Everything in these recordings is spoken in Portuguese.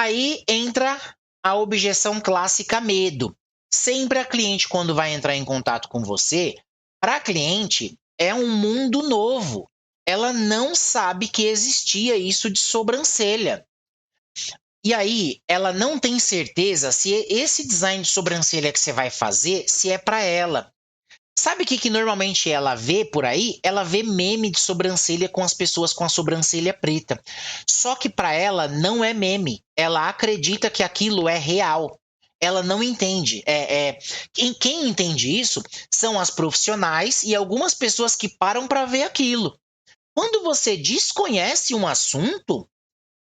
Aí entra a objeção clássica medo. Sempre a cliente, quando vai entrar em contato com você, para a cliente é um mundo novo. Ela não sabe que existia isso de sobrancelha. E aí, ela não tem certeza se esse design de sobrancelha que você vai fazer, se é para ela. Sabe o que normalmente ela vê por aí? Ela vê meme de sobrancelha com as pessoas com a sobrancelha preta. Só que para ela não é meme. Ela acredita que aquilo é real. Ela não entende. Quem entende isso são as profissionais e algumas pessoas que param para ver aquilo. Quando você desconhece um assunto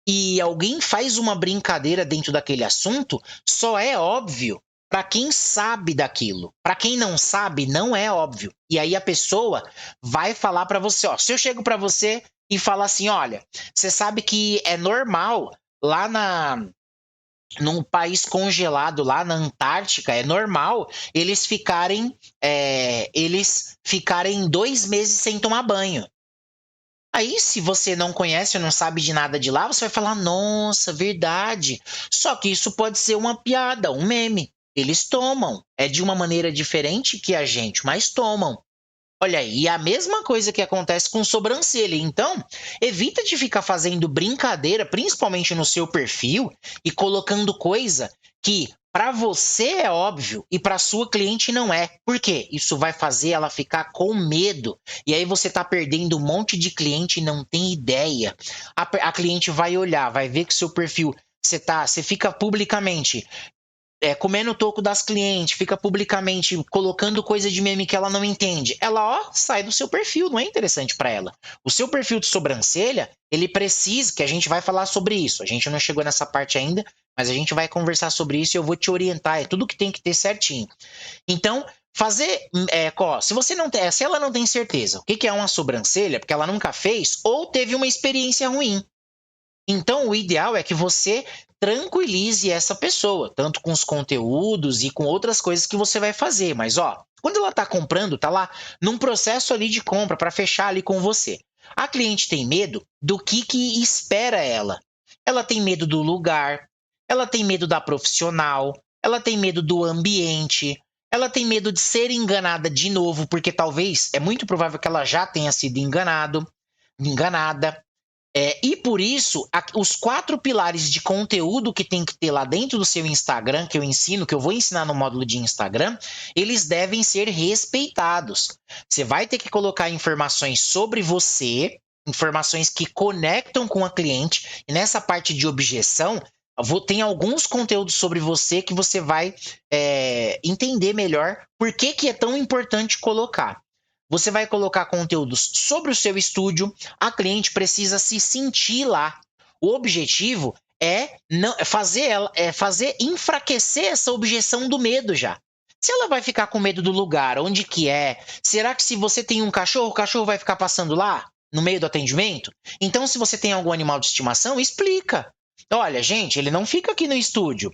e alguém faz uma brincadeira dentro daquele assunto, só é óbvio para quem sabe daquilo. Para quem não sabe, não é óbvio. E aí a pessoa vai falar para você, ó, se eu chego para você e falar assim, olha, você sabe que é normal lá num país congelado, lá na Antártica, é normal eles ficarem 2 meses sem tomar banho. Aí, se você não conhece ou não sabe de nada de lá, você vai falar: nossa, verdade. Só que isso pode ser uma piada, um meme. Eles tomam. É de uma maneira diferente que a gente, mas tomam. Olha aí, e a mesma coisa que acontece com sobrancelha. Então, evita de ficar fazendo brincadeira, principalmente no seu perfil, e colocando coisa que para você é óbvio e para sua cliente não é. Por quê? Isso vai fazer ela ficar com medo. E aí você está perdendo um monte de cliente e não tem ideia. A cliente vai olhar, vai ver que o seu perfil você fica publicamente comendo o toco das clientes, fica publicamente colocando coisa de meme que ela não entende, ela sai do seu perfil, não é interessante para ela. O seu perfil de sobrancelha, ele precisa, que a gente vai falar sobre isso. A gente não chegou nessa parte ainda, mas a gente vai conversar sobre isso e eu vou te orientar, é tudo que tem que ter certinho. Então, se ela não tem certeza o que é uma sobrancelha, porque ela nunca fez ou teve uma experiência ruim. Então, o ideal é que você tranquilize essa pessoa, tanto com os conteúdos e com outras coisas que você vai fazer. Mas, ó, quando ela está comprando, tá lá num processo ali de compra para fechar ali com você. A cliente tem medo do que espera ela. Ela tem medo do lugar, ela tem medo da profissional, ela tem medo do ambiente, ela tem medo de ser enganada de novo, porque talvez é muito provável que ela já tenha sido enganada. E por isso, os 4 pilares de conteúdo que tem que ter lá dentro do seu Instagram, que eu ensino, que eu vou ensinar no módulo de Instagram, eles devem ser respeitados. Você vai ter que colocar informações sobre você, informações que conectam com a cliente, e nessa parte de objeção, tem alguns conteúdos sobre você que você vai entender melhor por que é tão importante colocar. Você vai colocar conteúdos sobre o seu estúdio, a cliente precisa se sentir lá. O objetivo é não fazer enfraquecer essa objeção do medo já. Se ela vai ficar com medo do lugar, onde que é? Será que se você tem um cachorro, o cachorro vai ficar passando lá no meio do atendimento? Então, se você tem algum animal de estimação, explica. Olha, gente, ele não fica aqui no estúdio.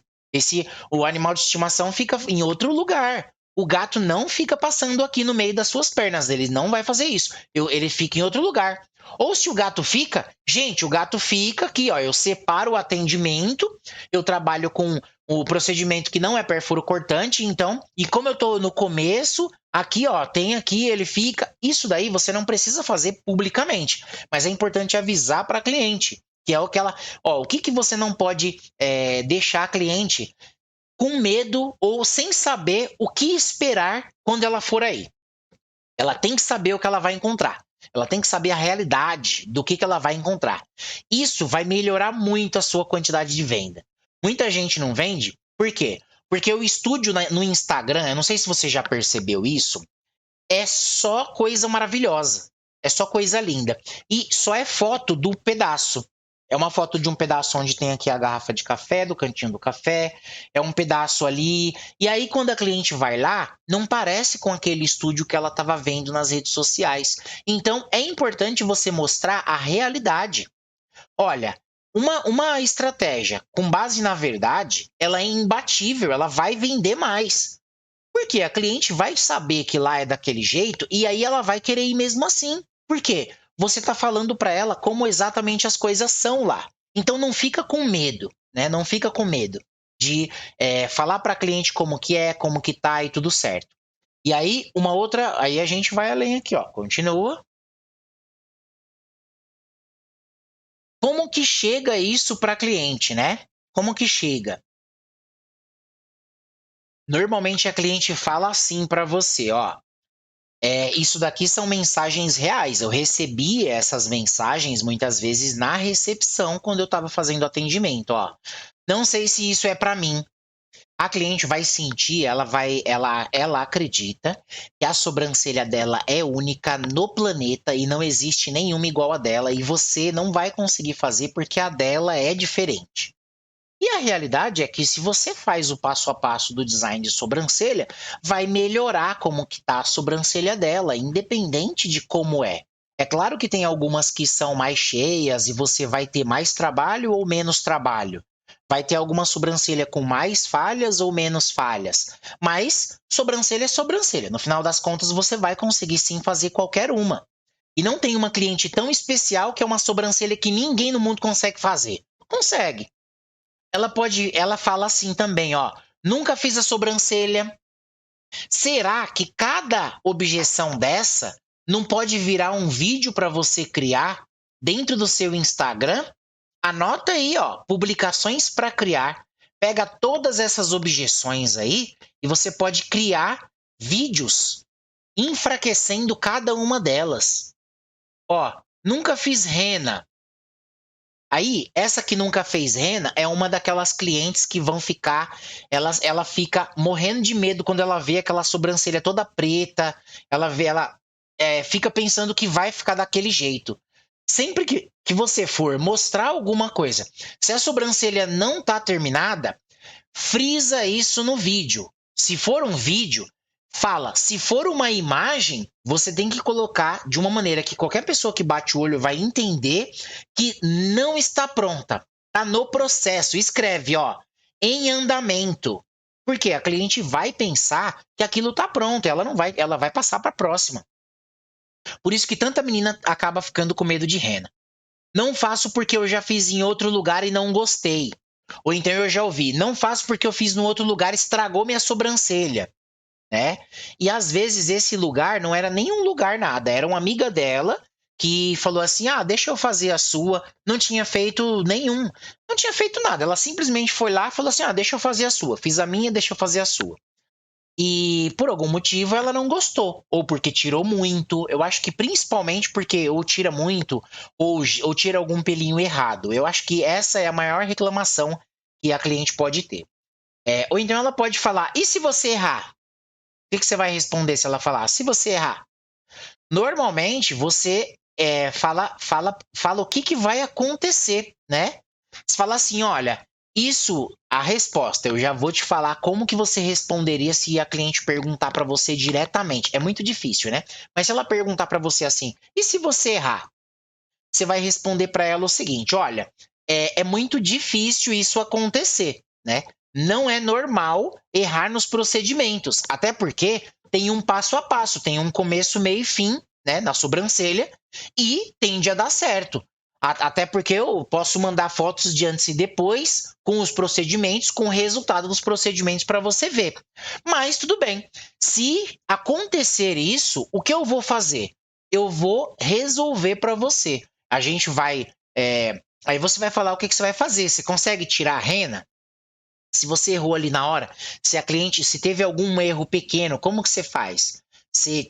O animal de estimação fica em outro lugar. O gato não fica passando aqui no meio das suas pernas, ele não vai fazer isso. Ele fica em outro lugar. Ou se o gato fica, gente, o gato fica aqui, ó. Eu separo o atendimento, eu trabalho com o procedimento que não é perfuro cortante, então, e como eu tô no começo, aqui, ó, tem aqui, ele fica. Isso daí você não precisa fazer publicamente, mas é importante avisar para a cliente, que é o que ela, ó, o que você não pode deixar a cliente com medo ou sem saber o que esperar quando ela for aí. Ela tem que saber o que ela vai encontrar. Ela tem que saber a realidade do que ela vai encontrar. Isso vai melhorar muito a sua quantidade de venda. Muita gente não vende, por quê? Porque o estúdio no Instagram, eu não sei se você já percebeu isso, é só coisa maravilhosa. É só coisa linda. E só é foto do pedaço. É uma foto de um pedaço onde tem aqui a garrafa de café, do cantinho do café. É um pedaço ali. E aí, quando a cliente vai lá, não parece com aquele estúdio que ela estava vendo nas redes sociais. Então, é importante você mostrar a realidade. Olha, uma estratégia com base na verdade, ela é imbatível, ela vai vender mais. Porque a cliente vai saber que lá é daquele jeito e aí ela vai querer ir mesmo assim. Por quê? Você está falando para ela como exatamente as coisas são lá. Então não fica com medo. né? Não fica com medo de falar para cliente como que tá e tudo certo. E aí, aí a gente vai além aqui, ó. Continua. Como que chega isso para cliente, né? Como que chega? Normalmente a cliente fala assim para você, ó. Isso daqui são mensagens reais. Eu recebi essas mensagens muitas vezes na recepção quando eu estava fazendo atendimento, ó. Não sei se isso é para mim. A cliente vai sentir, ela acredita que a sobrancelha dela é única no planeta e não existe nenhuma igual a dela e você não vai conseguir fazer porque a dela é diferente. E a realidade é que se você faz o passo a passo do design de sobrancelha, vai melhorar como que tá a sobrancelha dela, independente de como é. É claro que tem algumas que são mais cheias e você vai ter mais trabalho ou menos trabalho. Vai ter alguma sobrancelha com mais falhas ou menos falhas. Mas sobrancelha é sobrancelha. No final das contas, você vai conseguir sim fazer qualquer uma. E não tem uma cliente tão especial que é uma sobrancelha que ninguém no mundo consegue fazer. Consegue. Ela fala assim também, ó. Nunca fiz a sobrancelha. Será que cada objeção dessa não pode virar um vídeo para você criar dentro do seu Instagram? Anota aí, ó, publicações para criar. Pega todas essas objeções aí e você pode criar vídeos enfraquecendo cada uma delas. Ó, nunca fiz rena. Aí, essa que nunca fez rena é uma daquelas clientes que vão ficar. Ela fica morrendo de medo quando ela vê aquela sobrancelha toda preta. Ela fica pensando que vai ficar daquele jeito. Sempre que você for mostrar alguma coisa, se a sobrancelha não tá terminada, frisa isso no vídeo. Se for um vídeo, fala. Se for uma imagem, você tem que colocar de uma maneira que qualquer pessoa que bate o olho vai entender que não está pronta. Tá no processo. Escreve, ó, em andamento. Porque a cliente vai pensar que aquilo tá pronto, ela vai passar para a próxima. Por isso que tanta menina acaba ficando com medo de rena. Não faço porque eu já fiz em outro lugar e não gostei. Ou então eu já ouvi, não faço porque eu fiz no outro lugar, estragou minha sobrancelha, né? E às vezes esse lugar não era nenhum lugar nada, era uma amiga dela que falou assim: "Ah, deixa eu fazer a sua". Não tinha feito nenhum, não tinha feito nada. Ela simplesmente foi lá e falou assim: "Ah, deixa eu fazer a sua". Fiz a minha, deixa eu fazer a sua. E por algum motivo ela não gostou, ou porque tirou muito. Eu acho que principalmente porque ou tira muito, ou tira algum pelinho errado. Eu acho que essa é a maior reclamação que a cliente pode ter. Ou então ela pode falar: e se você errar? O que você vai responder se ela falar? Se você errar? Normalmente você fala o que vai acontecer, né? Você fala assim: olha, a resposta, eu já vou te falar como que você responderia se a cliente perguntar para você diretamente. É muito difícil, né? Mas se ela perguntar para você assim: e se você errar? Você vai responder para ela o seguinte: olha, é muito difícil isso acontecer, né? Não é normal errar nos procedimentos, até porque tem um passo a passo, tem um começo, meio e fim, né, na sobrancelha, e tende a dar certo. Até porque eu posso mandar fotos de antes e depois com os procedimentos, com o resultado dos procedimentos para você ver. Mas tudo bem. Se acontecer isso, o que eu vou fazer? Eu vou resolver para você. A gente vai. Aí você vai falar o que você vai fazer. Você consegue tirar a rena? Se você errou ali na hora, se teve algum erro pequeno, como que você faz?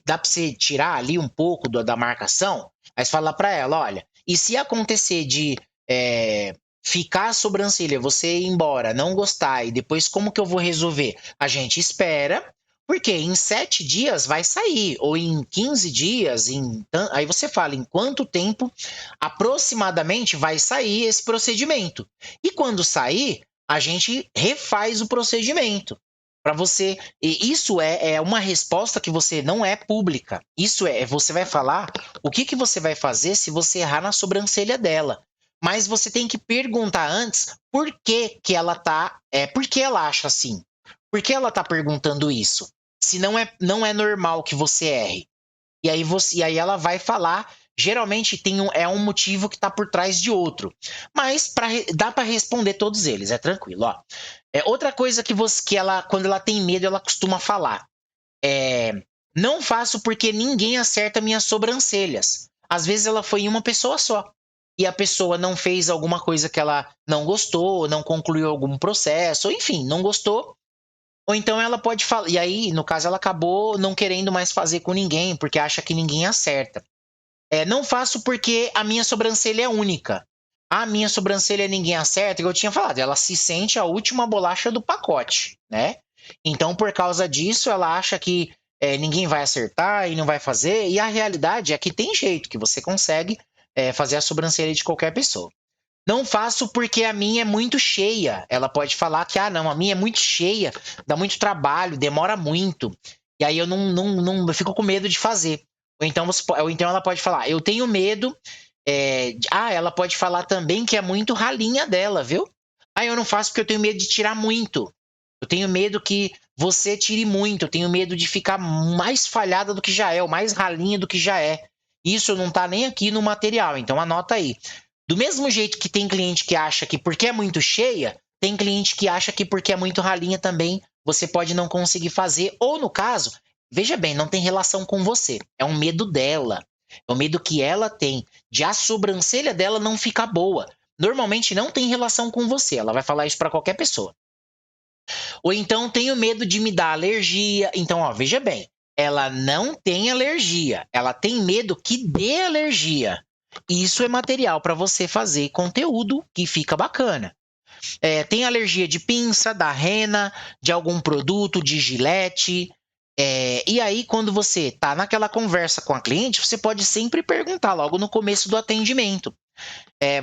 Dá para você tirar ali um pouco da marcação? Aí você fala para ela, olha, e se acontecer de ficar a sobrancelha, você ir embora, não gostar, e depois como que eu vou resolver? A gente espera, porque em 7 dias vai sair, ou em 15 dias, aí você fala em quanto tempo aproximadamente vai sair esse procedimento. E quando sair, a gente refaz o procedimento para você. E isso é uma resposta que você não é pública. Você vai falar o que você vai fazer se você errar na sobrancelha dela. Mas você tem que perguntar antes por que por que ela acha assim. Por que ela está perguntando isso? Se não é normal que você erre. E aí ela vai falar geralmente é um motivo que está por trás de outro. Mas dá para responder todos eles, é tranquilo. Ó. Outra coisa que ela, quando ela tem medo, ela costuma falar. Não faço porque ninguém acerta minhas sobrancelhas. Às vezes ela foi em uma pessoa só. E a pessoa não fez alguma coisa que ela não gostou, não concluiu algum processo, ou enfim, não gostou. Ou então ela pode falar. E aí, no caso, ela acabou não querendo mais fazer com ninguém, porque acha que ninguém acerta. Não faço porque a minha sobrancelha é única. A minha sobrancelha ninguém acerta, que eu tinha falado, ela se sente a última bolacha do pacote, né? Então, por causa disso, ela acha que ninguém vai acertar e não vai fazer. E a realidade é que tem jeito, que você consegue fazer a sobrancelha de qualquer pessoa. Não faço porque a minha é muito cheia. Ela pode falar que, não, a minha é muito cheia, dá muito trabalho, demora muito. E aí eu eu fico com medo de fazer. Ou então ela pode falar, eu tenho medo. Ela pode falar também que é muito ralinha dela, viu? Eu não faço porque eu tenho medo de tirar muito. Eu tenho medo que você tire muito. Eu tenho medo de ficar mais falhada do que já é, ou mais ralinha do que já é. Isso não tá nem aqui no material, então anota aí. Do mesmo jeito que tem cliente que acha que porque é muito cheia, tem cliente que acha que porque é muito ralinha também, você pode não conseguir fazer. Ou no caso, veja bem, não tem relação com você. É um medo dela. É um medo que ela tem de a sobrancelha dela não ficar boa. Normalmente não tem relação com você. Ela vai falar isso para qualquer pessoa. Ou então tenho medo de me dar alergia. Então, ó, veja bem, ela não tem alergia. Ela tem medo que dê alergia. Isso é material para você fazer conteúdo que fica bacana. Tem alergia de pinça, da rena, de algum produto, de gilete. E aí, quando você está naquela conversa com a cliente, você pode sempre perguntar logo no começo do atendimento.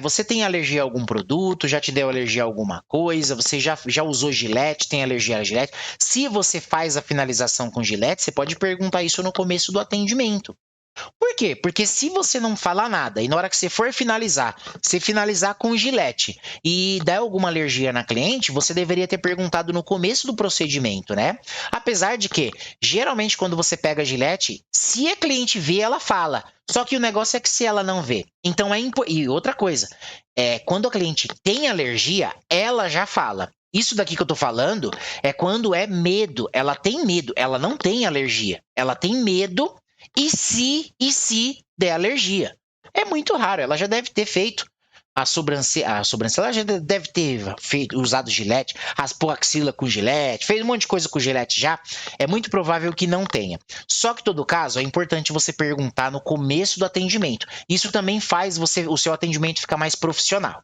Você tem alergia a algum produto? Já te deu alergia a alguma coisa? Você já usou gilete? Tem alergia a gilete? Se você faz a finalização com gilete, você pode perguntar isso no começo do atendimento. Por quê? Porque se você não falar nada e na hora que você for finalizar, você finalizar com gilete e der alguma alergia na cliente, você deveria ter perguntado no começo do procedimento, né? Apesar de que, geralmente, quando você pega a gilete, se a cliente vê, ela fala. Só que o negócio é que se ela não vê. Então E outra coisa, quando a cliente tem alergia, ela já fala. Isso daqui que eu tô falando é quando é medo. Ela tem medo, ela não tem alergia. Ela tem medo. E se der alergia? É muito raro, ela já deve ter feito a sobrancelha, ela já deve ter usado gilete, raspou a axila com gilete, fez um monte de coisa com gilete já. É muito provável que não tenha. Só que, em todo caso, é importante você perguntar no começo do atendimento. Isso também faz o seu atendimento ficar mais profissional.